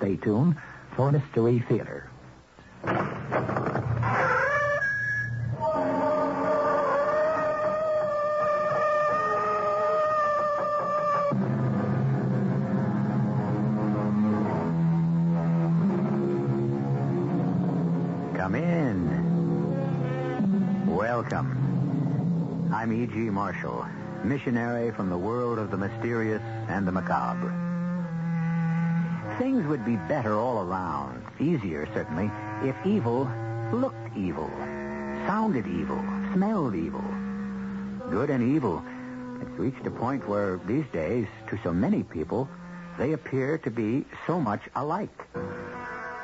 stay tuned for Mystery Theater. Come in. Welcome. I'm E.G. Marshall, missionary from the world of the mysterious and the macabre. Things would be better all around, easier certainly, if evil looked evil, sounded evil, smelled evil. Good and evil. It's reached a point where these days, to so many people, they appear to be so much alike.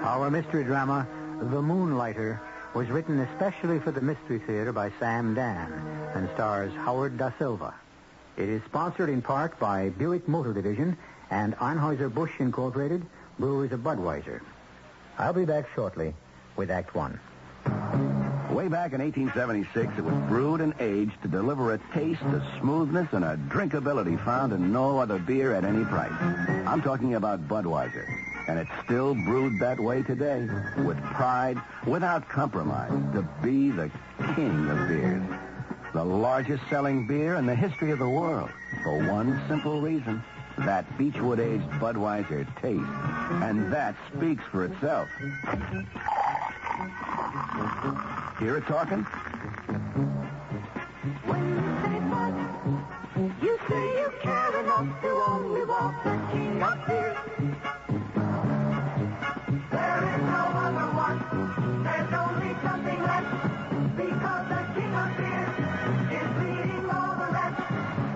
Our mystery drama, The Moonlighter, was written especially for the Mystery Theater by Sam Dann and stars Howard Da Silva. It is sponsored in part by Buick Motor Division and Anheuser-Busch Incorporated, Brewers of Budweiser. I'll be back shortly with Act One. Way back in 1876, it was brewed and aged to deliver a taste, a smoothness, and a drinkability found in no other beer at any price. I'm talking about Budweiser. And it's still brewed that way today, with pride, without compromise, to be the king of beers. The largest selling beer in the history of the world, for one simple reason: that Beechwood-aged Budweiser taste. And that speaks for itself. Hear it talking? When you say Bud, you say you care enough to only want the king of beer. There is no other one. There's only something left. Because the king of beer is leading all the rest.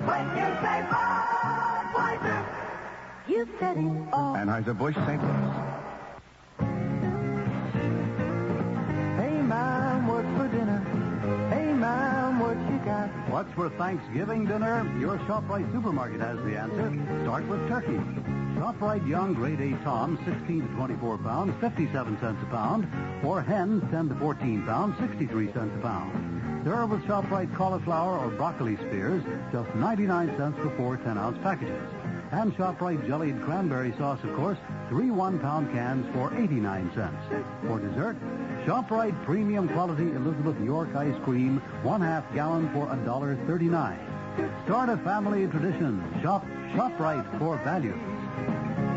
When you say Budweiser, you've said it all. Anheuser-Busch, St. Louis. Hey, Mom, what's for dinner? Hey, Mom, what you got? What's for Thanksgiving dinner? Your ShopRite supermarket has the answer. Start with turkey. ShopRite Young Grade A Tom, 16 to 24 pounds, 57 cents a pound. Or hens, 10 to 14 pounds, 63 cents a pound. Serve with ShopRite cauliflower or broccoli spears, just 99 cents for 4 10-ounce packages. And ShopRite jellied cranberry sauce, of course, 3 1-pound cans for 89 cents. For dessert, ShopRite premium quality Elizabeth York ice cream, 1/2 gallon for $1.39. Start a family tradition. Shop ShopRite for value.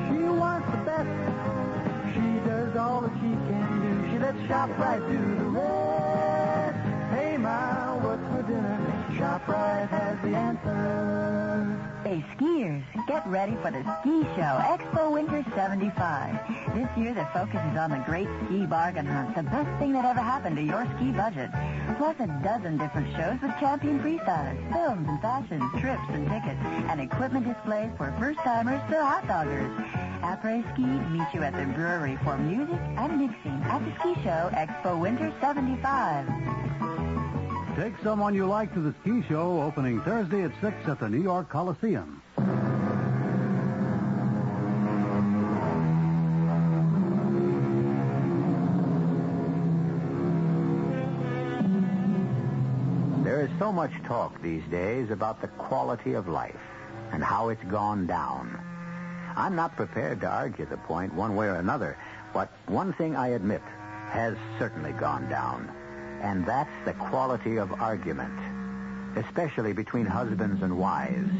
She wants the best. She does all that she can do. She lets ShopRite do the rest. Hey, Ma, what's for dinner? ShopRite has the answer. Hey, skiers, get ready for the ski show, Expo Winter 75. This year, the focus is on the great ski bargain hunt, the best thing that ever happened to your ski budget. Plus a dozen different shows with champion freestylers, films and fashions, trips and tickets, and equipment displays for first-timers to hot doggers. Après Ski meets you at the brewery for music and mixing at the ski show, Expo Winter 75. Take someone you like to the ski show opening Thursday at 6 at the New York Coliseum. There is so much talk these days about the quality of life and how it's gone down. I'm not prepared to argue the point one way or another, but one thing I admit has certainly gone down. And that's the quality of argument, especially between husbands and wives.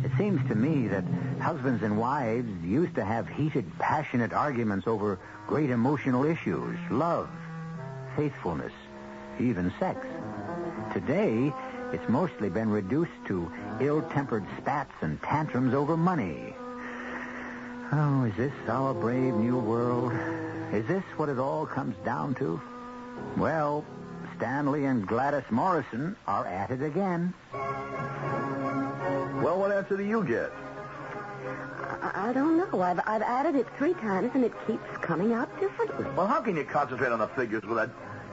It seems to me that husbands and wives used to have heated, passionate arguments over great emotional issues, love, faithfulness, even sex. Today, it's mostly been reduced to ill-tempered spats and tantrums over money. Oh, is this our brave new world? Is this what it all comes down to? Well, Stanley and Gladys Morrison are at it again. Well, what answer do you get? I don't know. I've added it 3 times, and it keeps coming out differently. Well, how can you concentrate on the figures with that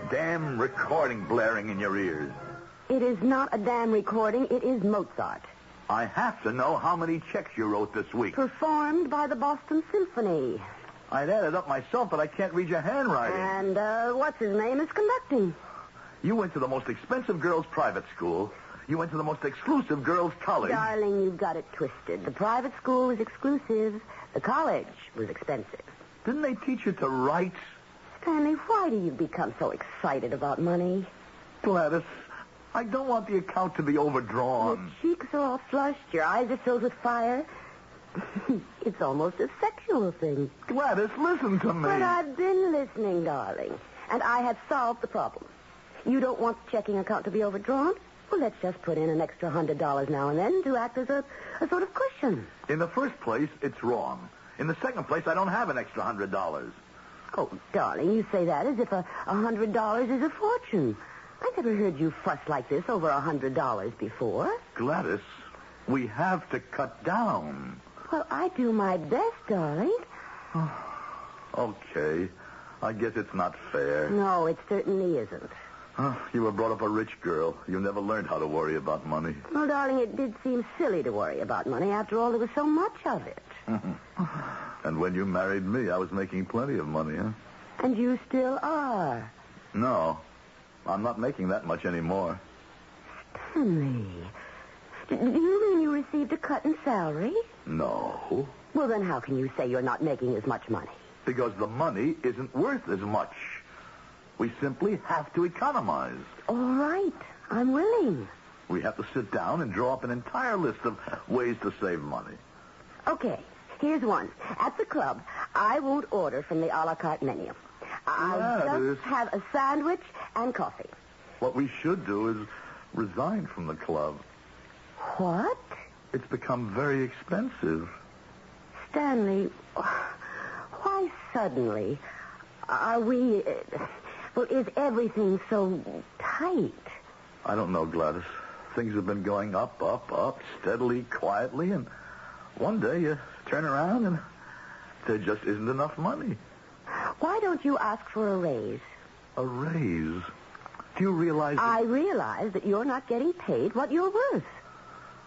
damn recording blaring in your ears? It is not a damn recording. It is Mozart. I have to know how many checks you wrote this week. Performed by the Boston Symphony. I'd add it up myself, but I can't read your handwriting. And what's his name is conducting. You went to the most expensive girls' private school. You went to the most exclusive girls' college. Darling, you've got it twisted. The private school was exclusive. The college was expensive. Didn't they teach you to write? Stanley, why do you become so excited about money? Gladys, I don't want the account to be Your overdrawn. cheeks are all flushed. Your eyes are filled with fire. It's almost a sexual thing. Gladys, listen to me. But I've been listening, darling. And I have solved the problem. You don't want the checking account to be overdrawn? Well, let's just put in an extra $100 now and then to act as a sort of cushion. In the first place, it's wrong. In the second place, I don't have an extra $100. Oh, darling, you say that as if $100 is a fortune. I never heard you fuss like this over $100 before. Gladys, we have to cut down. Well, I do my best, darling. Okay. I guess it's not fair. No, it certainly isn't. You were brought up a rich girl. You never learned how to worry about money. Well, darling, it did seem silly to worry about money. After all, there was so much of it. And when you married me, I was making plenty of money, huh? And you still are. No, I'm not making that much anymore. Stanley, do you mean you received a cut in salary? No, Well, then how can you say you're not making as much money? because the money isn't worth as much. We simply have to economize. All right, I'm willing. We have to sit down and draw up an entire list of ways to save money. Okay, here's one. At the club, I won't order from the a la carte menu. I'll just have a sandwich and coffee. What we should do is resign from the club. What? It's become very expensive. Stanley, why suddenly? Are we... well, is everything so tight? I don't know, Gladys. Things have been going up, steadily, quietly, and one day you turn around and there just isn't enough money. Why don't you ask for a raise? A raise? Do you realize that... I realize that you're not getting paid what you're worth.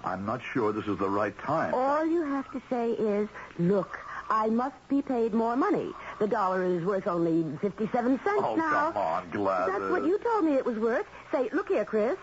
I'm not sure this is the right time. All you have to say is, look, I must be paid more money. The dollar is worth only 57 cents Oh, now. come on, Gladys. That's what you told me it was worth. Say, look here, Chris.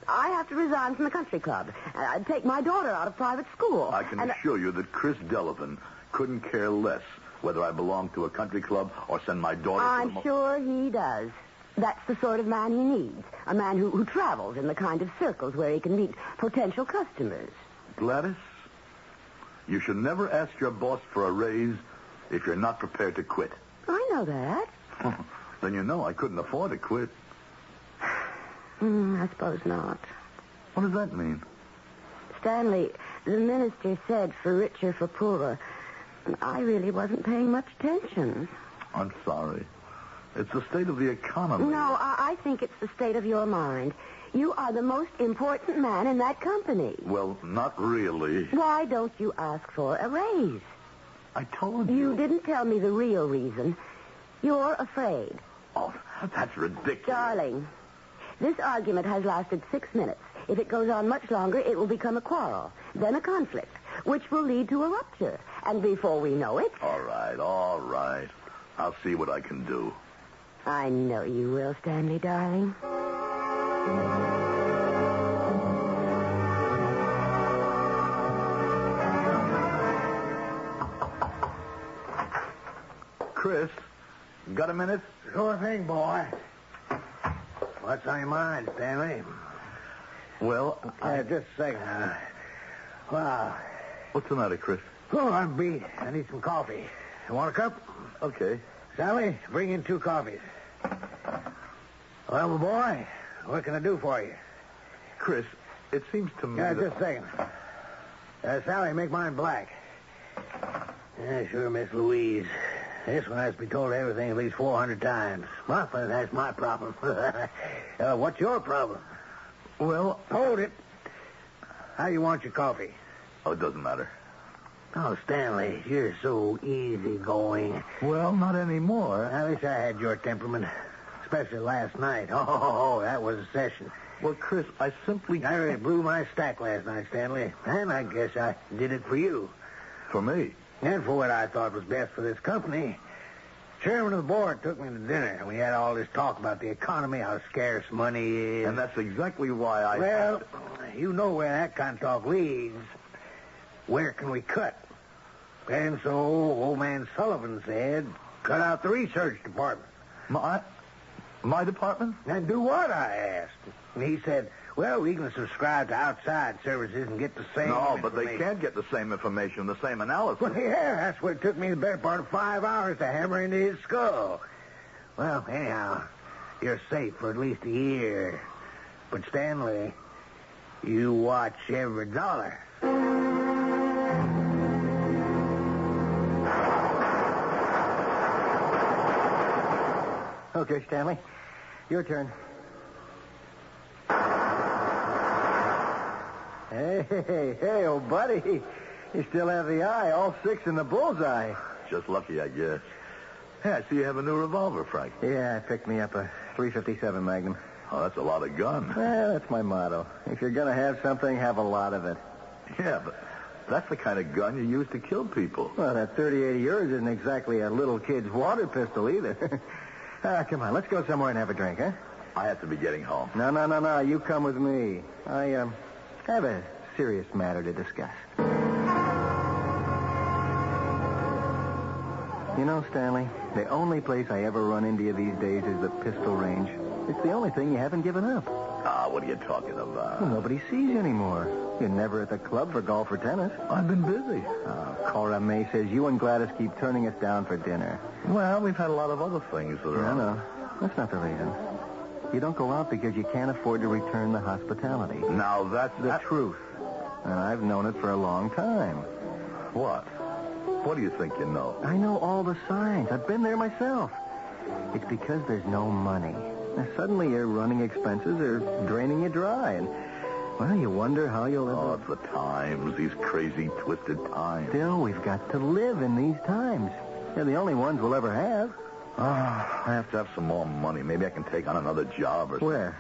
I have to resign from the country club. I'd take my daughter out of private school. I can assure you that Chris Delavan couldn't care less whether I belong to a country club or send my daughter I'm to... sure he does. That's the sort of man he needs. A man who travels in the kind of circles where he can meet potential customers. Gladys, you should never ask your boss for a raise if you're not prepared to quit. I know that. Then you know I couldn't afford to quit. I suppose not. What does that mean? Stanley, the minister said for richer, for poorer. I really wasn't paying much attention. I'm sorry. It's the state of the economy. No, I think it's the state of your mind. You are the most important man in that company. Well, not really. Why don't you ask for a raise? I told you. You didn't tell me the real reason. You're afraid. Oh, that's ridiculous. Darling, this argument has lasted 6 minutes. If it goes on much longer, it will become a quarrel, then a conflict, which will lead to a rupture. And before we know it... All right. I'll see what I can do. I know you will, Stanley, darling. Chris, got a minute? Sure thing, boy. What's on your mind, Stanley? Well, Just a second. Wow. What's the matter, Chris? Oh, I'm beat. I need some coffee. You want a cup? Okay. Sally, bring in 2 coffees. Well, my boy, what can I do for you? Chris, it seems to me that... Just a second. Sally, make mine black. Yeah, sure, Miss Louise. This one has to be told everything at least 400 times. Well, that's my problem. What's your problem? Well... Hold it. How you want your coffee? Oh, it doesn't matter. Oh, Stanley, you're so easygoing. Well, not anymore. I wish I had your temperament, especially last night. Oh, that was a session. Well, Chris, I simply... I really blew my stack last night, Stanley, and I guess I did it for you. For me? And for what I thought was best for this company. Chairman of the board took me to dinner, and we had all this talk about the economy, how scarce money is. And that's exactly why I... Well, you know where that kind of talk leads. Where can we cut? And so old man Sullivan said, Cut out the research department. My department? And do what, I asked. And he said, well, we can subscribe to outside services and get the same No, but they information. can't get the same information, the same analysis. Well, yeah, that's what it took me the better part of 5 hours to hammer into his skull. Well, anyhow, you're safe for at least a year. But, Stanley, you watch every dollar. Okay, Stanley. Your turn. Hey, old buddy. You still have the eye, all 6 in the bullseye. Just lucky, I guess. Hey, I see you have a new revolver, Frank. Yeah, I picked me up a .357 Magnum. Oh, that's a lot of gun. Well, that's my motto. If you're going to have something, have a lot of it. Yeah, but that's the kind of gun you use to kill people. Well, that .38 of yours isn't exactly a little kid's water pistol either. Come on, let's go somewhere and have a drink, huh? I have to be getting home. No. You come with me. I have a serious matter to discuss. You know, Stanley, the only place I ever run into you these days is the pistol range. It's the only thing you haven't given up. Ah, what are you talking about? Well, nobody sees you anymore. You're never at the club for golf or tennis. I've been busy. Cora May says you and Gladys keep turning us down for dinner. Well, we've had a lot of other things that are... No, that's not the reason. You don't go out because you can't afford to return the hospitality. Now, that's the truth. And I've known it for a long time. What? What do you think you know? I know all the signs. I've been there myself. It's because there's no money. Now, suddenly your running expenses are draining you dry, and, well, you wonder how you'll ever... Oh, it's the times, these crazy, twisted times. Still, we've got to live in these times. They're the only ones we'll ever have. I have to have some more money. Maybe I can take on another job or something. Where?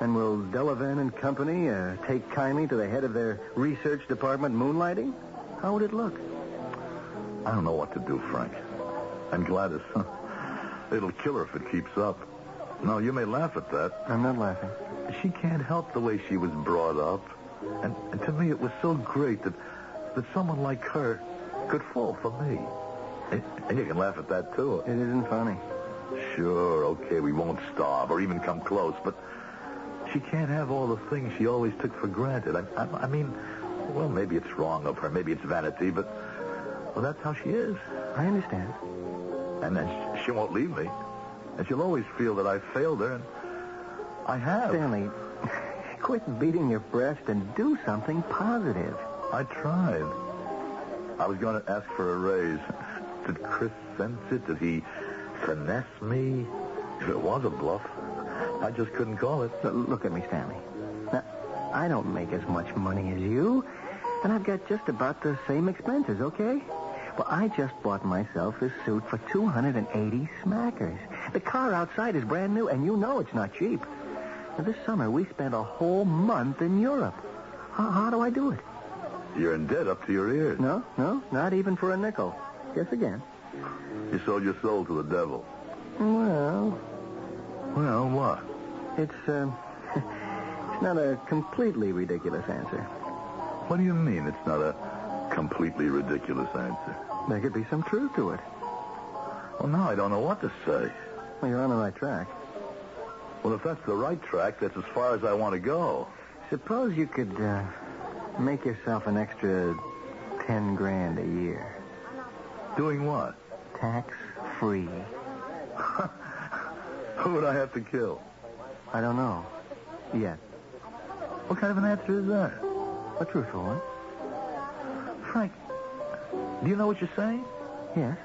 And will Delavan and Company take kindly to the head of their research department moonlighting? How would it look? I don't know what to do, Frank. And Gladys, it'll kill her if it keeps up. No, you may laugh at that. I'm not laughing. She can't help the way she was brought up. And to me, it was so great that someone like her could fall for me. And you can laugh at that, too. It isn't funny. Sure, okay, we won't starve or even come close, but she can't have all the things she always took for granted. I mean, well, maybe it's wrong of her, maybe it's vanity, but, well, that's how she is. I understand. And then she won't leave me. And she'll always feel that I failed her, and I have. Stanley, quit beating your breast and do something positive. I tried. I was going to ask for a raise. Did Chris sense it? Did he finesse me? If it was a bluff, I just couldn't call it. Look at me, Stanley. Now, I don't make as much money as you, and I've got just about the same expenses, okay? Well, I just bought myself this suit for 280 smackers. The car outside is brand new, and you know it's not cheap. Now, this summer, we spent a whole month in Europe. How do I do it? You're in debt up to your ears. No, not even for a nickel. Guess again. You sold your soul to the devil. Well, what? It's it's not a completely ridiculous answer. What do you mean it's not a completely ridiculous answer? There could be some truth to it. Well, now I don't know what to say. Well, you're on the right track. Well, if that's the right track, that's as far as I want to go. Suppose you could make yourself an extra $10,000 a year. Doing what? Tax-free. Who would I have to kill? I don't know. Yet. What kind of an answer is that? A truthful one. Frank, do you know what you're saying? Yes.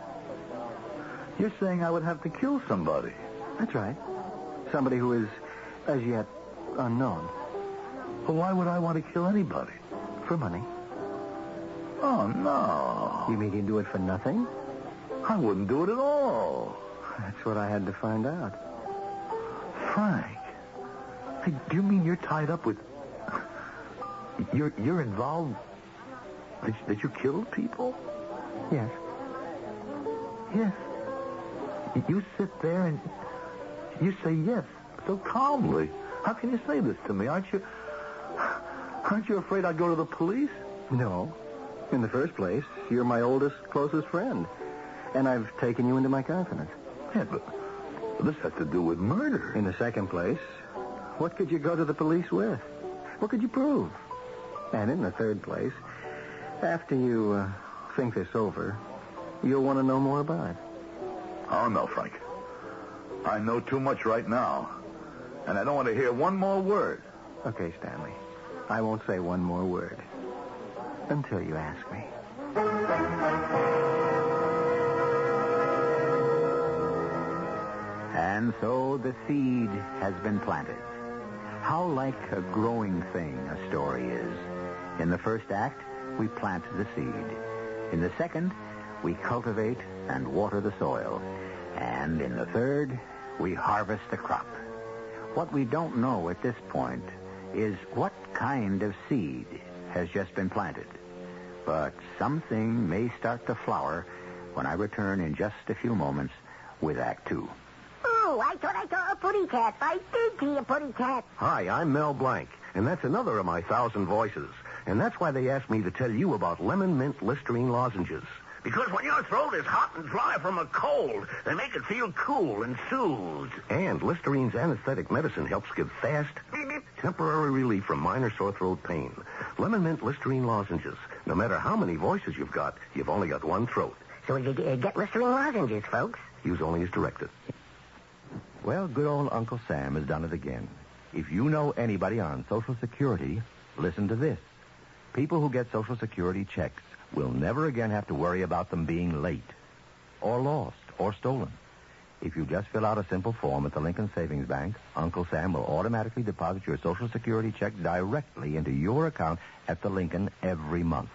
You're saying I would have to kill somebody. That's right. Somebody who is, as yet, unknown. Well, why would I want to kill anybody? For money. Oh, no. You mean you'd do it for nothing? I wouldn't do it at all. That's what I had to find out. Frank, hey, do you mean you're tied up with... You're involved... That you killed people? Yes. Yes. You sit there and you say yes so calmly. How can you say this to me? Aren't you afraid I'd go to the police? No. In the first place, you're my oldest, closest friend. And I've taken you into my confidence. Yeah, but this has to do with murder. In the second place, what could you go to the police with? What could you prove? And in the third place, after you think this over, you'll want to know more about it. Oh, no, Frank. I know too much right now. And I don't want to hear one more word. Okay, Stanley. I won't say one more word. Until you ask me. And so the seed has been planted. How like a growing thing a story is. In the first act, we plant the seed. In the second, we cultivate and water the soil. And in the third, we harvest the crop. What we don't know at this point is what kind of seed has just been planted. But something may start to flower when I return in just a few moments with Act Two. Oh, I thought I saw a putty cat. I did see a putty cat. Hi, I'm Mel Blanc, and that's another of my 1,000 voices. And that's why they asked me to tell you about lemon mint Listerine lozenges. Because when your throat is hot and dry from a cold, they make it feel cool and soothed. And Listerine's anesthetic medicine helps give fast, temporary relief from minor sore throat pain. Lemon mint Listerine lozenges. No matter how many voices you've got, you've only got one throat. So you get Listerine lozenges, folks. Use only as directed. Well, good old Uncle Sam has done it again. If you know anybody on Social Security, listen to this. People who get Social Security checks will never again have to worry about them being late or lost or stolen. If you just fill out a simple form at the Lincoln Savings Bank, Uncle Sam will automatically deposit your Social Security check directly into your account at the Lincoln every month.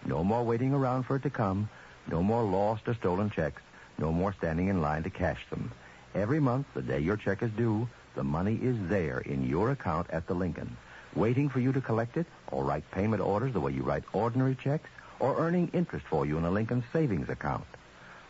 No more waiting around for it to come. No more lost or stolen checks. No more standing in line to cash them. Every month, the day your check is due, the money is there in your account at the Lincoln, waiting for you to collect it or write payment orders the way you write ordinary checks or earning interest for you in a Lincoln savings account.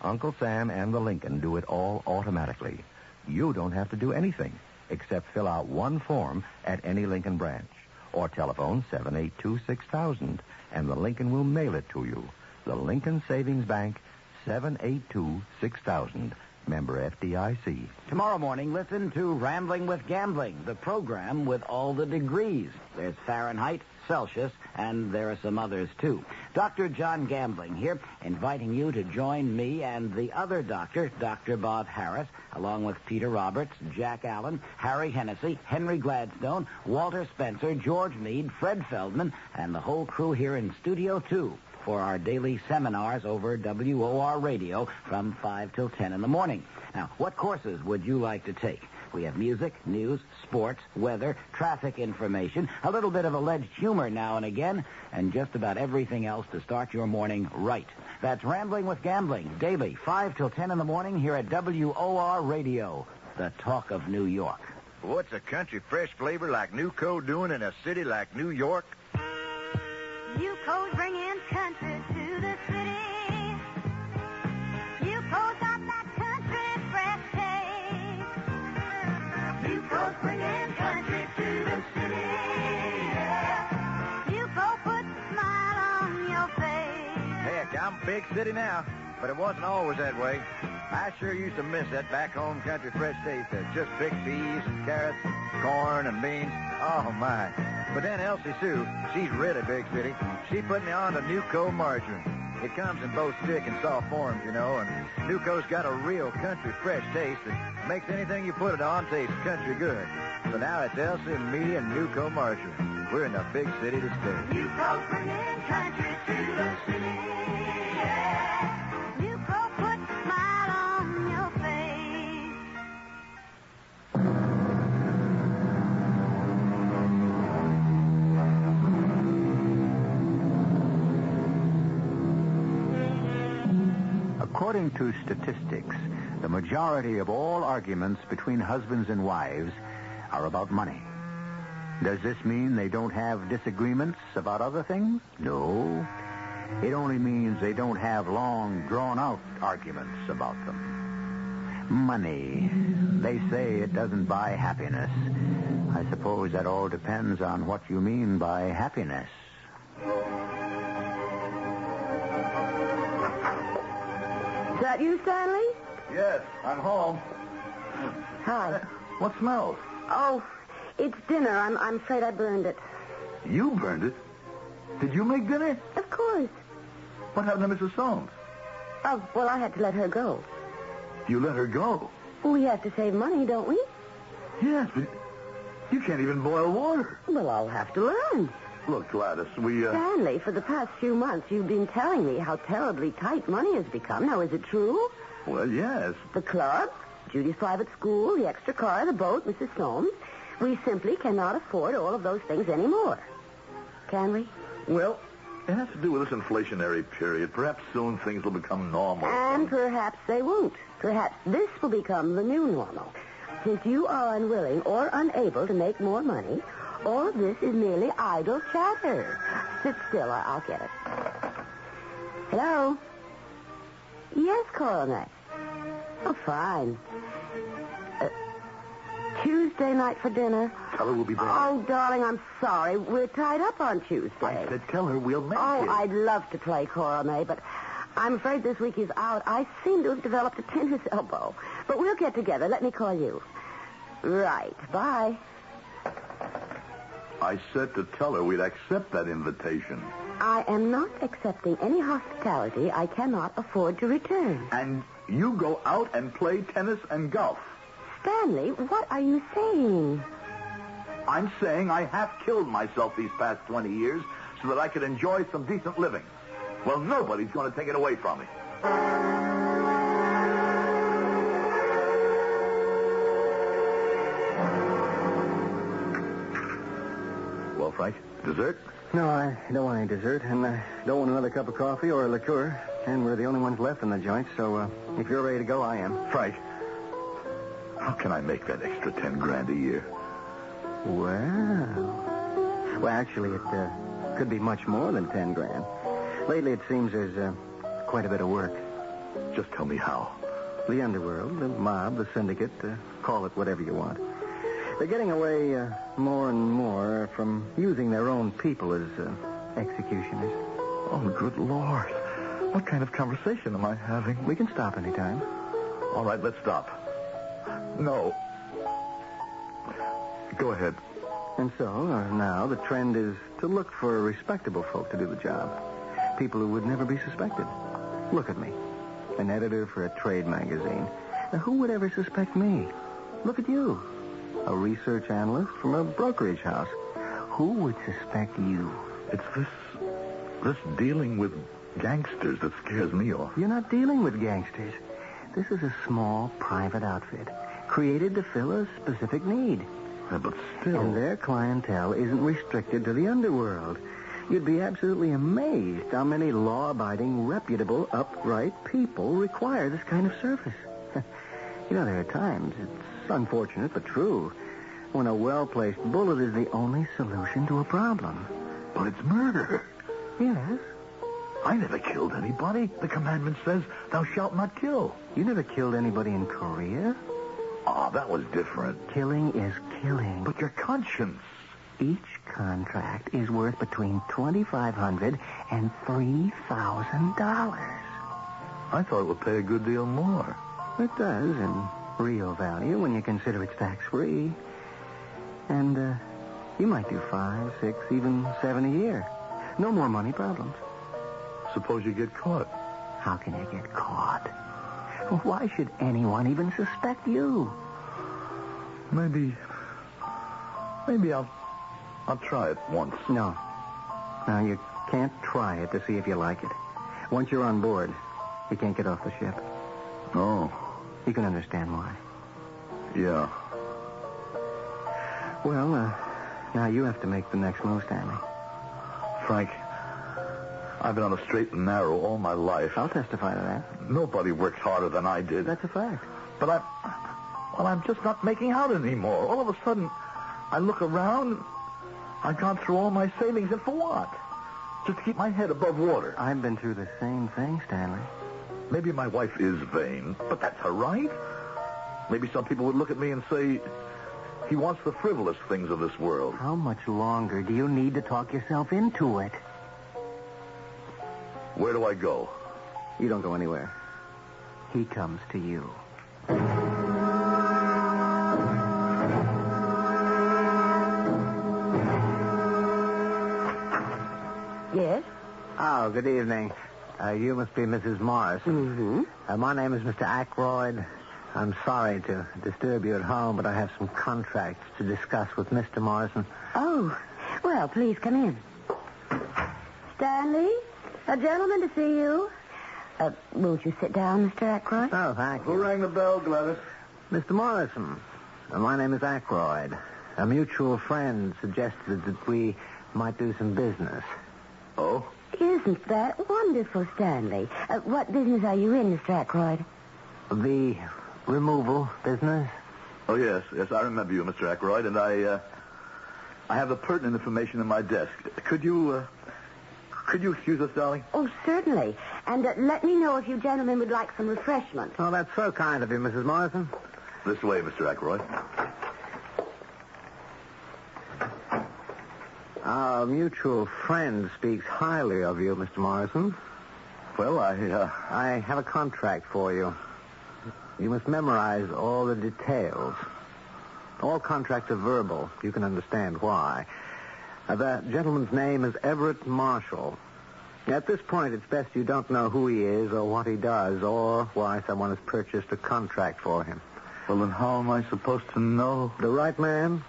Uncle Sam and the Lincoln do it all automatically. You don't have to do anything except fill out one form at any Lincoln branch or telephone 782-6000 and the Lincoln will mail it to you. The Lincoln Savings Bank, 782-6000. Member FDIC. Tomorrow morning, listen to Rambling with Gambling, the program with all the degrees. There's Fahrenheit, Celsius, and there are some others, too. Dr. John Gambling here, inviting you to join me and the other doctor, Dr. Bob Harris, along with Peter Roberts, Jack Allen, Harry Hennessy, Henry Gladstone, Walter Spencer, George Meade, Fred Feldman, and the whole crew here in Studio 2. For our daily seminars over WOR Radio from 5 till 10 in the morning. Now, what courses would you like to take? We have music, news, sports, weather, traffic information, a little bit of alleged humor now and again, and just about everything else to start your morning right. That's Rambling with Gambling, daily, 5 till 10 in the morning here at WOR Radio, the talk of New York. What's a country fresh flavor like Newco doing in a city like New York? Newco's bringing country to the city. Newco's got that country fresh taste. Newco's bringing country to the city. Yeah. Newco puts a smile on your face. Heck, I'm a big city now, but it wasn't always that way. I sure used to miss that back-home country fresh taste of just big peas and carrots, corn and beans. Oh, my. But then Elsie Sue, she's really big city. She put me on to Newco margarine. It comes in both thick and soft forms, you know, and Newco's got a real country fresh taste that makes anything you put it on taste country good. So now it's Elsie and me and Newco margarine. We're in the big city to stay. Newco's bringing country to the city. Yeah. Newco puts a smile on your face. According to statistics, the majority of all arguments between husbands and wives are about money. Does this mean they don't have disagreements about other things? No. It only means they don't have long, drawn-out arguments about them. Money. They say it doesn't buy happiness. I suppose that all depends on what you mean by happiness. that you, Stanley? Yes, I'm home. Hi. What smells? Oh, it's dinner. I'm afraid I burned it. You burned it? Did you make dinner? Of course. What happened to Mrs. Soames? Oh, well, I had to let her go. You let her go? We have to save money, don't we? Yes, but you can't even boil water. Well, I'll have to learn. Look, Gladys, Stanley, for the past few months, you've been telling me how terribly tight money has become. Now, is it true? Well, yes. The club, Judy's private school, the extra car, the boat, Mrs. Soames. We simply cannot afford all of those things anymore. Can we? Well, it has to do with this inflationary period. Perhaps soon things will become normal. And perhaps they won't. Perhaps this will become the new normal. Since you are unwilling or unable to make more money, all of this is merely idle chatter. Sit still. I'll get it. Hello? Yes, Coronet. Oh, fine. Tuesday night for dinner. Tell her we'll be there. Oh, darling, I'm sorry. We're tied up on Tuesday. I said tell her we'll make it. I'd love to play Cora May, but I'm afraid this week is out. I seem to have developed a tennis elbow. But we'll get together. Let me call you. Right. Bye. I said to tell her we'd accept that invitation. I am not accepting any hospitality I cannot afford to return. And you go out and play tennis and golf. Stanley, what are you saying? I'm saying I half killed myself these past 20 years so that I could enjoy some decent living. Well, nobody's going to take it away from me. Well, Frank, dessert? No, I don't want any dessert, and I don't want another cup of coffee or a liqueur. And we're the only ones left in the joint, so if you're ready to go, I am. Frank, how can I make that extra 10 grand a year? Well, actually, it could be much more than 10 grand. Lately, it seems there's quite a bit of work. Just tell me how. The underworld, the mob, the syndicate, call it whatever you want. They're getting away more and more from using their own people as executioners. Oh, good Lord. What kind of conversation am I having? We can stop anytime. All right, let's stop. No. Go ahead. And so, now, the trend is to look for respectable folk to do the job. People who would never be suspected. Look at me. An editor for a trade magazine. Now, who would ever suspect me? Look at you. A research analyst from a brokerage house. Who would suspect you? It's this dealing with gangsters that scares me off. You're not dealing with gangsters. This is a small private outfit created to fill a specific need. Yeah, but still... And their clientele isn't restricted to the underworld. You'd be absolutely amazed how many law-abiding, reputable, upright people require this kind of service. You know, there are times, it's unfortunate but true, when a well-placed bullet is the only solution to a problem. But it's murder. Yes. I never killed anybody. The commandment says, thou shalt not kill. You never killed anybody in Korea? Oh, that was different. Killing is killing. But your conscience. Each contract is worth between $2,500 and $3,000. I thought it would pay a good deal more. It does in real value when you consider it's tax-free. And you might do 5, 6, even 7 a year. No more money problems. Suppose you get caught. How can you get caught? Why should anyone even suspect you? Maybe I'll try it once. No. No, you can't try it to see if you like it. Once you're on board, you can't get off the ship. Oh. You can understand why. Yeah. Well, now you have to make the next move, Stanley. Frank, I've been on the straight and narrow all my life. I'll testify to that. Nobody worked harder than I did. That's a fact. But I'm just not making out anymore. All of a sudden, I look around, I've gone through all my savings, and for what? Just to keep my head above water. I've been through the same thing, Stanley. Maybe my wife is vain, but that's her right. Maybe some people would look at me and say, he wants the frivolous things of this world. How much longer do you need to talk yourself into it? Where do I go? You don't go anywhere. he comes to you. Yes? Oh, good evening. You must be Mrs. Morrison. Mm-hmm. My name is Mr. Ackroyd. I'm sorry to disturb you at home, but I have some contracts to discuss with Mr. Morrison. Oh, well, please come in. Stanley, a gentleman to see you. Won't you sit down, Mr. Ackroyd? Oh, thank you. Who rang the bell, Gladys? Mr. Morrison, my name is Ackroyd. A mutual friend suggested that we might do some business. Oh? Isn't that wonderful, Stanley? What business are you in, Mr. Ackroyd? The removal business? Oh, yes. Yes, I remember you, Mr. Ackroyd, and I have the pertinent information in my desk. Could you excuse us, darling? Oh, certainly. And let me know if you gentlemen would like some refreshment. Oh, that's so kind of you, Mrs. Morrison. This way, Mr. Ackroyd. Our mutual friend speaks highly of you, Mr. Morrison. Well, I have a contract for you. You must memorize all the details. All contracts are verbal. You can understand why. The gentleman's name is Everett Marshall. At this point, it's best you don't know who he is or what he does or why someone has purchased a contract for him. Well, then how am I supposed to know? The right man?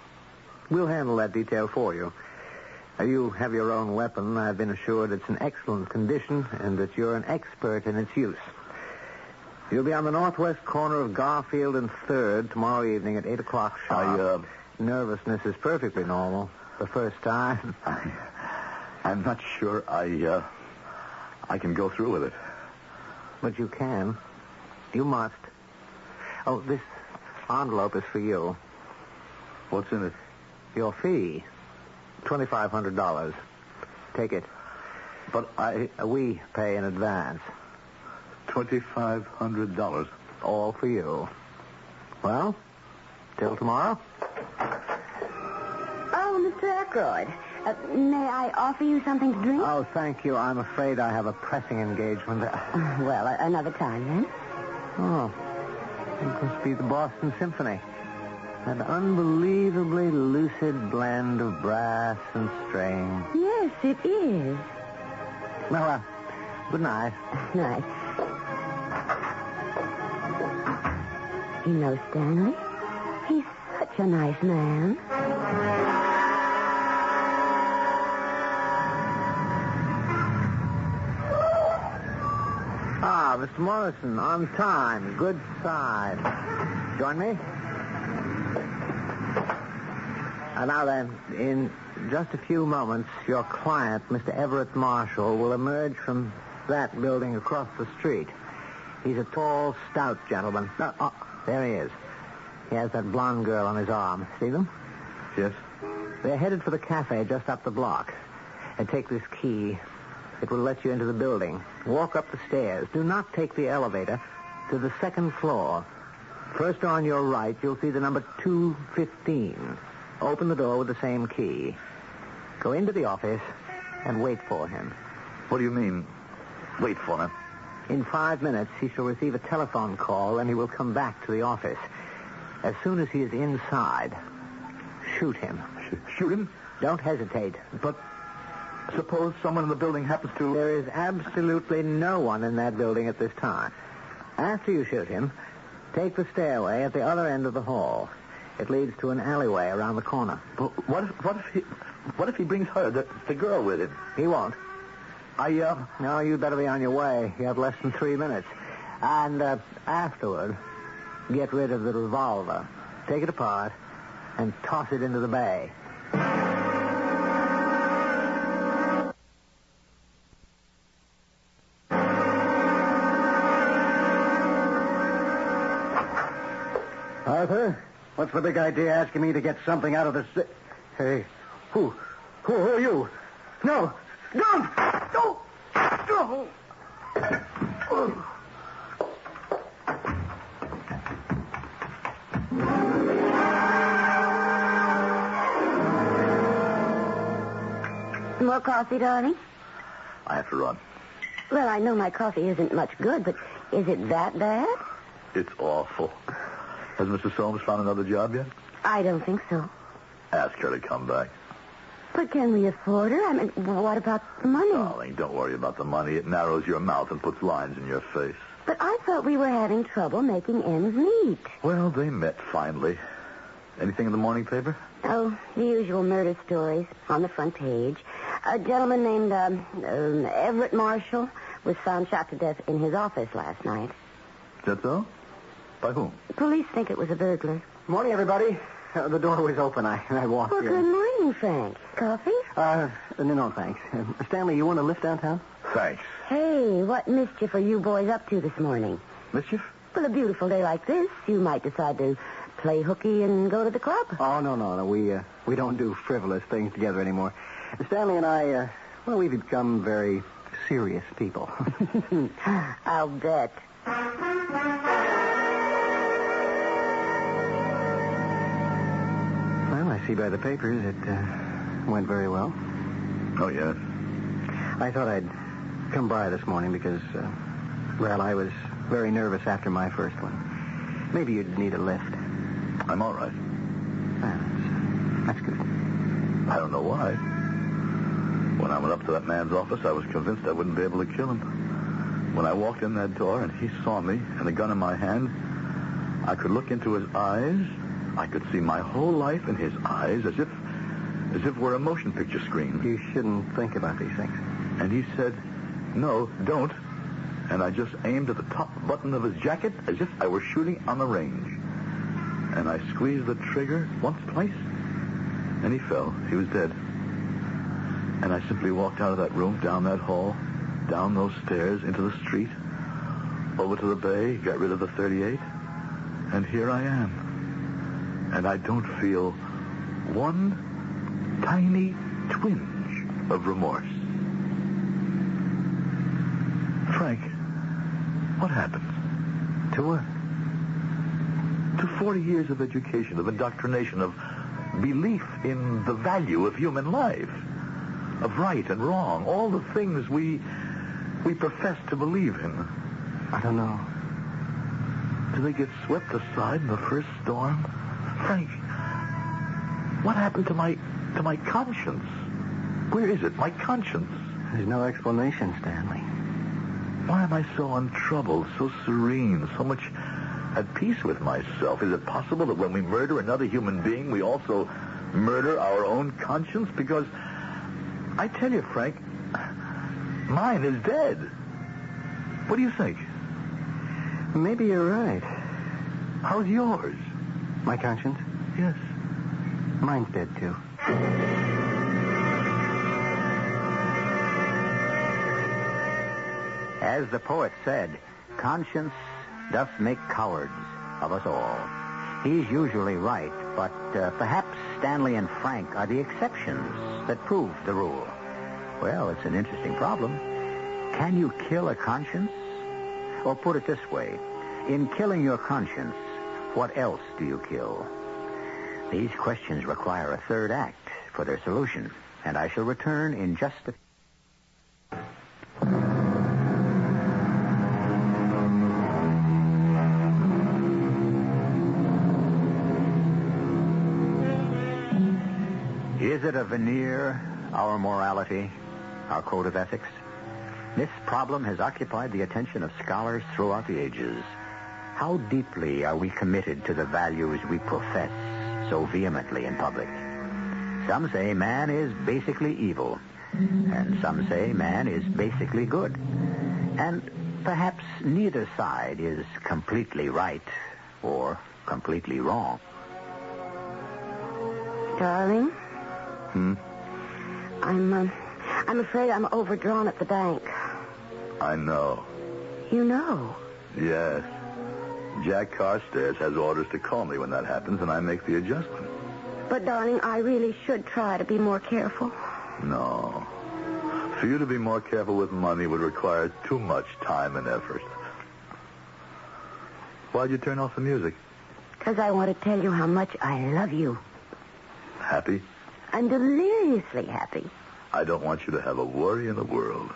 We'll handle that detail for you. You have your own weapon. I've been assured it's in excellent condition and that you're an expert in its use. You'll be on the northwest corner of Garfield and 3rd tomorrow evening at 8 o'clock sharp. Nervousness is perfectly normal. The first time. I'm not sure I can go through with it. But you can. You must. Oh, this envelope is for you. What's in it? Your fee. $2,500. Take it. But we pay in advance. $2,500. All for you. Well, till tomorrow. Oh, Mr. Ackroyd, may I offer you something to drink? Oh, thank you. I'm afraid I have a pressing engagement. Well, another time, then. Oh, it must be the Boston Symphony. An unbelievably lucid blend of brass and string. Yes, it is. Well, good night. Night. You know, Stanley, he's such a nice man. Ah, Mr. Morrison, on time. Good side. Join me? Now then, in just a few moments, your client, Mr. Everett Marshall, will emerge from that building across the street. He's a tall, stout gentleman. Oh, there he is. He has that blonde girl on his arm. See them? Yes. They're headed for the cafe just up the block. And take this key. It will let you into the building. Walk up the stairs. Do not take the elevator to the second floor. First on your right, you'll see the number 215. Open the door with the same key. Go into the office and wait for him. What do you mean, wait for him? In 5 minutes, he shall receive a telephone call, and he will come back to the office. As soon as he is inside, shoot him. Shoot him? Don't hesitate. But suppose someone in the building happens to... There is absolutely no one in that building at this time. After you shoot him, take the stairway at the other end of the hall. It leads to an alleyway around the corner. But what if he brings her, the girl, with him? He won't. No, you'd better be on your way. You have less than 3 minutes. And afterward, get rid of the revolver. Take it apart and toss it into the bay. Arthur, what's the big idea asking me to get something out of this... Hey, who are you? No, don't! No! No! More coffee, darling? I have to run. Well, I know my coffee isn't much good, but is it that bad? It's awful. Has Mr. Soames found another job yet? I don't think so. Ask her to come back. But can we afford her? I mean, what about the money? Darling, don't worry about the money. It narrows your mouth and puts lines in your face. But I thought we were having trouble making ends meet. Well, they met finally. Anything in the morning paper? Oh, the usual murder stories on the front page. A gentleman named Everett Marshall was found shot to death in his office last night. Is that so? By whom? Police think it was a burglar. Morning, everybody. The door was open. I walked Well, in. good morning, Frank. Coffee? No, thanks. Stanley, you want to lift downtown? Thanks. Hey, what mischief are you boys up to this morning? Mischief? Well, a beautiful day like this, you might decide to play hooky and go to the club. Oh, no. We don't do frivolous things together anymore. Stanley and I, we've become very serious people. I'll bet. Well, I see by the papers it went very well. Oh, yes. I thought I'd come by this morning because, I was very nervous after my first one. Maybe you'd need a lift. I'm all right. Well, that's good. I don't know why. When I went up to that man's office, I was convinced I wouldn't be able to kill him. When I walked in that door and he saw me and a gun in my hand, I could look into his eyes. I could see my whole life in his eyes as if we're a motion picture screen. You shouldn't think about these things. And he said, "No, don't." And I just aimed at the top button of his jacket as if I were shooting on the range. And I squeezed the trigger twice, and he fell. He was dead. And I simply walked out of that room, down that hall, down those stairs, into the street, over to the bay, got rid of the .38, and here I am. And I don't feel one tiny twinge of remorse. Frank, what happened? To what? To 40 years of education, of indoctrination, of belief in the value of human life, of right and wrong, all the things we profess to believe in. I don't know. Do they get swept aside in the first storm? Frank, what happened to my conscience? Where is it, my conscience? There's no explanation, Stanley. Why am I so untroubled, so serene, so much at peace with myself? Is it possible that when we murder another human being, we also murder our own conscience? Because I tell you, Frank, mine is dead. What do you think? Maybe you're right. How's yours? My conscience? Yes. Mine's dead, too. As the poet said, conscience doth make cowards of us all. He's usually right, but perhaps Stanley and Frank are the exceptions that prove the rule. Well, it's an interesting problem. Can you kill a conscience? Or put it this way, in killing your conscience, what else do you kill? These questions require a third act for their solution, and I shall return in just a... Is it a veneer, our morality, our code of ethics? This problem has occupied the attention of scholars throughout the ages. How deeply are we committed to the values we profess so vehemently in public? Some say man is basically evil, and some say man is basically good. And perhaps neither side is completely right or completely wrong. Darling? Hmm? I'm afraid I'm overdrawn at the bank. I know. You know? Yes. Jack Carstairs has orders to call me when that happens, and I make the adjustment. But, darling, I really should try to be more careful. No. For you to be more careful with money would require too much time and effort. Why'd you turn off the music? Because I want to tell you how much I love you. Happy? I'm deliriously happy. I don't want you to have a worry in the world.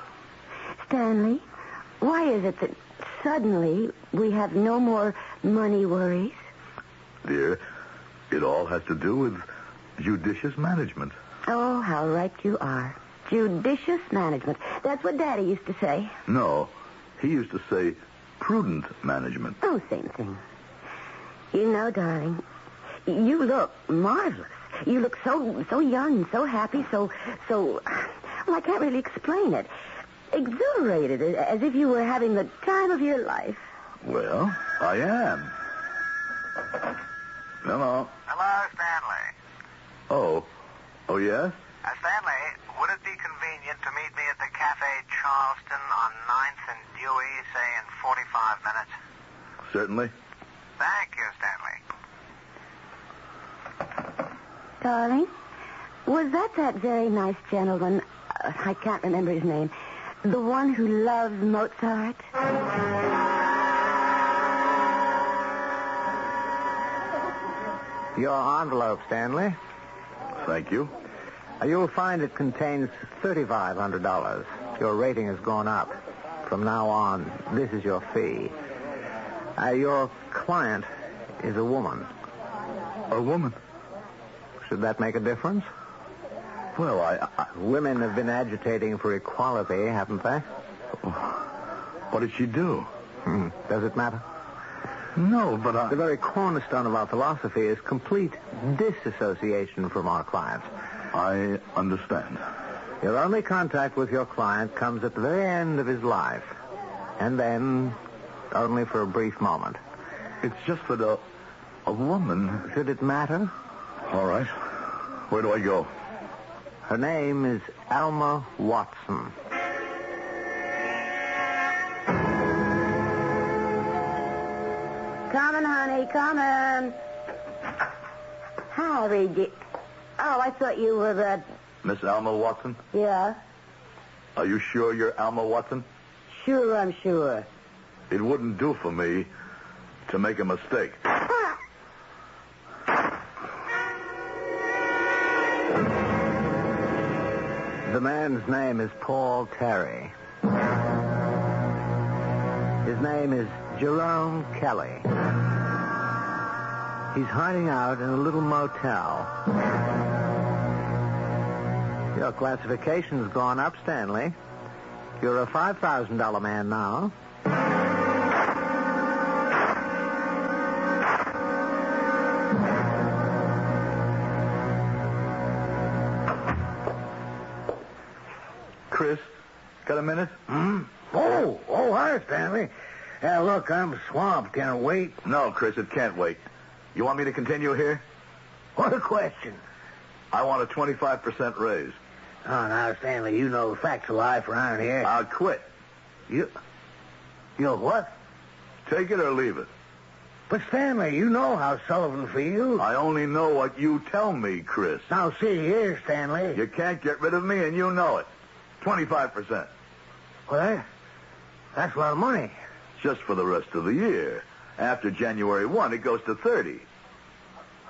Stanley, why is it that suddenly we have no more money worries? Dear, it all has to do with judicious management. Oh, how right you are. Judicious management. That's what Daddy used to say. No, he used to say prudent management. Oh, same thing. You know, darling, you look marvelous. You look so young, so happy, so, well, I can't really explain it. Exhilarated, as if you were having the time of your life. Well, I am. Hello. Hello, Stanley. Oh, yes? Stanley, would it be convenient to meet me at the Cafe Charleston on 9th and Dewey, say, in 45 minutes? Certainly. Thank you, Stanley. Darling, was that very nice gentleman, I can't remember his name, the one who loves Mozart? Your envelope, Stanley. Thank you. You'll find it contains $3,500. Your rating has gone up. From now on, this is your fee. Your client is a woman. A woman? Should that make a difference? Well, Women have been agitating for equality, haven't they? What did she do? Does it matter? No, but The very cornerstone of our philosophy is complete disassociation from our clients. I understand. Your only contact with your client comes at the very end of his life. And then, only for a brief moment. It's just that a woman... Should it matter? All right. Where do I go? Her name is Alma Watson. Coming, honey, coming. Harry, oh, I thought you were Miss Alma Watson? Yeah. Are you sure you're Alma Watson? Sure, I'm sure. It wouldn't do for me to make a mistake. The man's name is Paul Terry. His name is Jerome Kelly. He's hiding out in a little motel. Your classification's gone up, Stanley. You're a $5,000 man now. Chris, got a minute? Oh, hi, Stanley. Look, I'm swamped. Can it wait? No, Chris, it can't wait. You want me to continue here? What a question. I want a 25% raise. Oh, now, Stanley, you know the facts of life around here. I'll quit. You'll what? Take it or leave it. But, Stanley, you know how Sullivan feels. I only know what you tell me, Chris. Now, see here, Stanley. You can't get rid of me, and you know it. 25%. Well, that's a lot of money. Just for the rest of the year. After January 1, it goes to 30.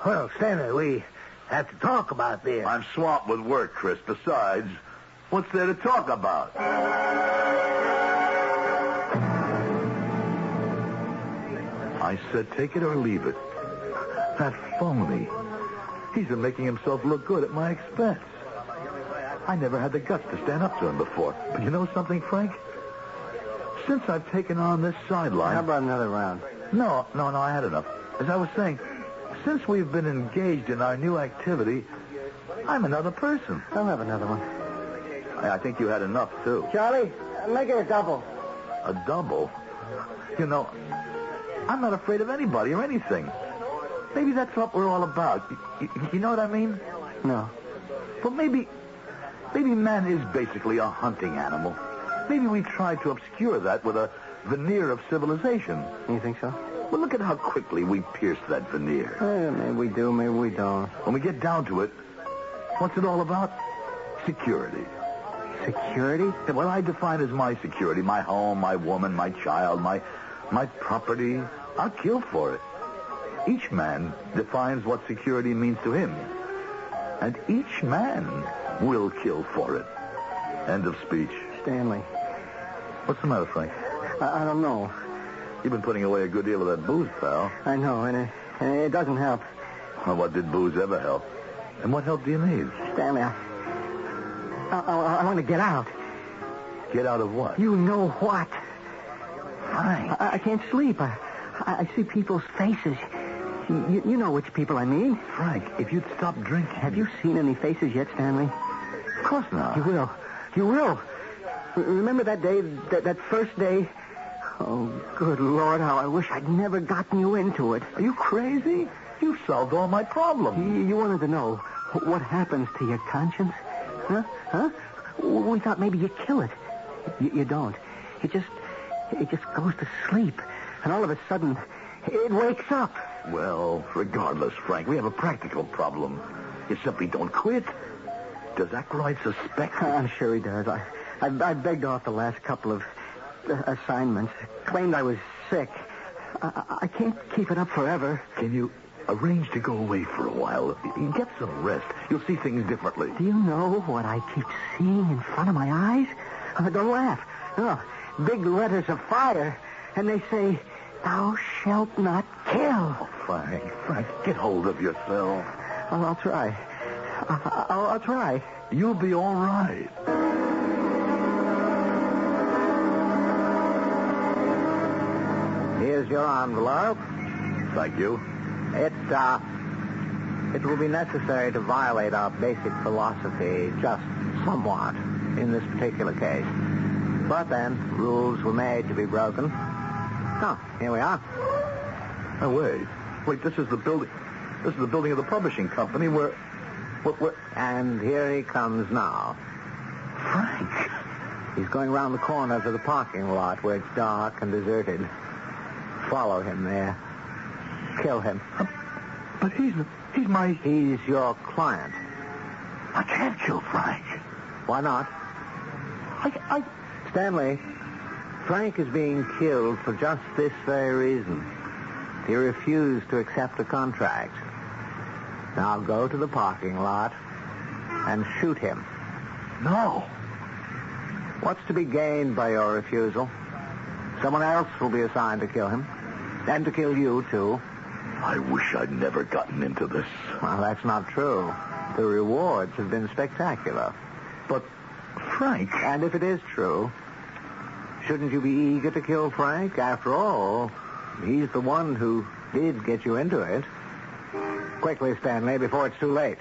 Well, Stanley, we have to talk about this. I'm swamped with work, Chris. Besides, what's there to talk about? I said take it or leave it. That phony. He's been making himself look good at my expense. I never had the guts to stand up to him before. But you know something, Frank? Since I've taken on this sideline... How about another round? No, I had enough. As I was saying, since we've been engaged in our new activity, I'm another person. I'll have another one. I think you had enough, too. Charlie, make it a double. A double? You know, I'm not afraid of anybody or anything. Maybe that's what we're all about. You know what I mean? No. But maybe man is basically a hunting animal. Maybe we try to obscure that with a veneer of civilization. You think so? Well, look at how quickly we pierce that veneer. Maybe we do, maybe we don't. When we get down to it, what's it all about? Security. Security? What I define as my security, my home, my woman, my child, my property, I'll kill for it. Each man defines what security means to him. And each man will kill for it. End of speech. Stanley, What's the matter, Frank? I don't know. You've been putting away a good deal of that booze, pal. I know, and it doesn't help. Well, what did booze ever help? And what help do you need? Stanley, I want to get out. Get out of what? You know what? Frank. I can't sleep. I see people's faces. You know which people I mean. Frank, if you'd stop drinking... Have you seen any faces yet, Stanley? Of course not. You will. You will. Remember that day, that first day? Oh, good Lord, how I wish I'd never gotten you into it. Are you crazy? You've solved all my problems. You wanted to know what happens to your conscience? Huh? We thought maybe you kill it. You don't. It just goes to sleep. And all of a sudden, it wakes up. Well, regardless, Frank, we have a practical problem. You simply don't quit. Does Aykroyd suspect? I'm sure he does. I begged off the last couple of assignments. Claimed I was sick. I can't keep it up forever. Can you arrange to go away for a while? Get some rest. You'll see things differently. Do you know what I keep seeing in front of my eyes? Don't laugh. No, big letters of fire. And they say, "Thou shalt not kill." Oh, Frank, get hold of yourself. I'll try. I'll try. You'll be all right. Here's your envelope. Thank you. It will be necessary to violate our basic philosophy just somewhat in this particular case. But then, rules were made to be broken. Oh, here we are. Oh, wait, this is the building. This is the building of the publishing company where... And here he comes now. Frank. He's going around the corner to the parking lot where it's dark and deserted. Follow him there. Kill him. But he's your client. I can't kill Frank. Why not? Stanley, Frank is being killed for just this very reason. He refused to accept the contract. Now go to the parking lot and shoot him. No. What's to be gained by your refusal? Someone else will be assigned to kill him. And to kill you, too. I wish I'd never gotten into this. Well, that's not true. The rewards have been spectacular. But, Frank... And if it is true, shouldn't you be eager to kill Frank? After all, he's the one who did get you into it. Quickly, Stanley, before it's too late.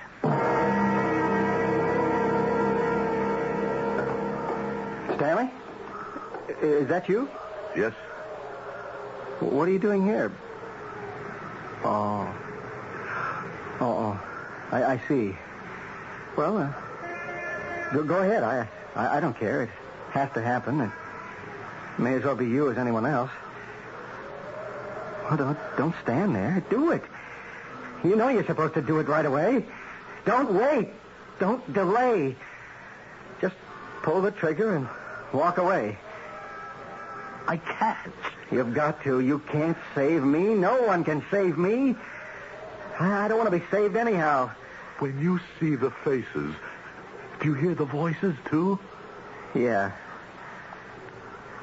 Stanley? Is that you? Yes. What are you doing here? Oh, I see. Well, go ahead. I don't care. It has to happen. It may as well be you as anyone else. Well, don't stand there. Do it. You know you're supposed to do it right away. Don't wait. Don't delay. Just pull the trigger and walk away. I can't. You've got to. You can't save me. No one can save me. I don't want to be saved anyhow. When you see the faces, do you hear the voices, too? Yeah.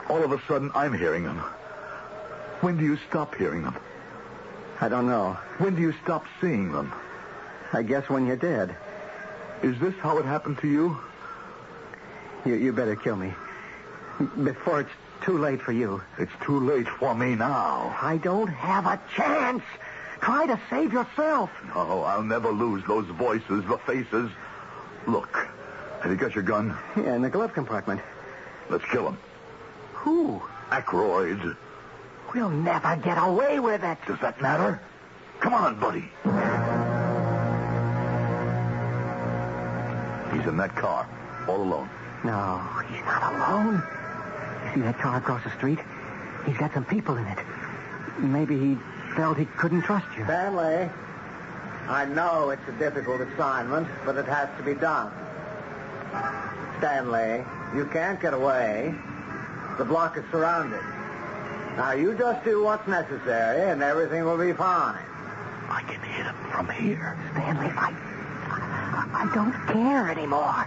All of a sudden, I'm hearing them. When do you stop hearing them? I don't know. When do you stop seeing them? I guess when you're dead. Is this how it happened to you? You better kill me. Before it's too late for you. It's too late for me now. I don't have a chance. Try to save yourself. No, I'll never lose those voices, the faces. Look, have you got your gun? Yeah, in the glove compartment. Let's kill him. Who? Aykroyd. We'll never get away with it. Does that matter? Come on, buddy. He's in that car, all alone. No, he's not alone. You see that car across the street? He's got some people in it. Maybe he felt he couldn't trust you. Stanley, I know it's a difficult assignment, but it has to be done. Stanley, you can't get away. The block is surrounded. Now, you just do what's necessary, and everything will be fine. I can hit him from here. Stanley, I don't care anymore.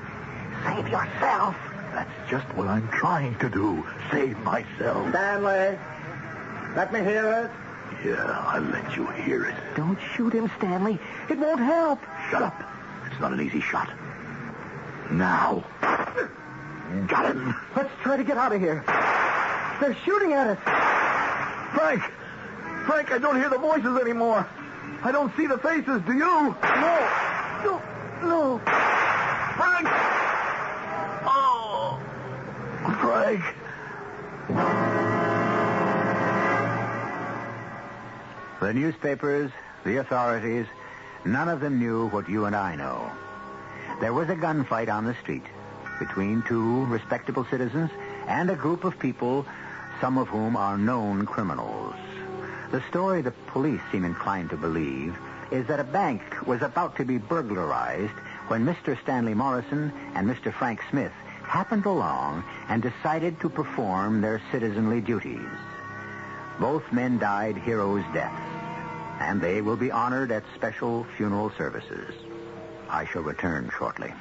Save yourself. That's just what I'm trying to do. Save myself. Stanley, let me hear it. Yeah, I'll let you hear it. Don't shoot him, Stanley. It won't help. Shut up. It's not an easy shot. Now. Got him. Let's try to get out of here. They're shooting at us. Frank, I don't hear the voices anymore. I don't see the faces. Do you? No. Frank! Oh, Frank. The newspapers, the authorities, none of them knew what you and I know. There was a gunfight on the street between two respectable citizens and a group of people, some of whom are known criminals. The story the police seem inclined to believe is that a bank was about to be burglarized when Mr. Stanley Morrison and Mr. Frank Smith happened along and decided to perform their citizenly duties. Both men died heroes' deaths, and they will be honored at special funeral services. I shall return shortly.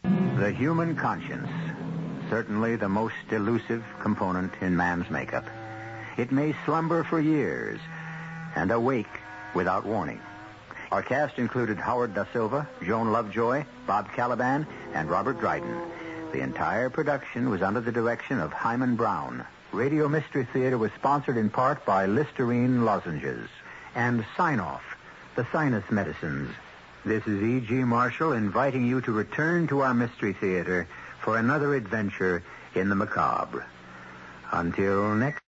The human conscience, certainly the most elusive component in man's makeup. It may slumber for years and awake without warning. Our cast included Howard Da Silva, Joan Lovejoy, Bob Kaliban, and Robert Dryden. The entire production was under the direction of Hyman Brown. Radio Mystery Theater was sponsored in part by Listerine lozenges and Sign-Off, the sinus medicines. This is E.G. Marshall inviting you to return to our Mystery Theater for another adventure in the macabre. Until next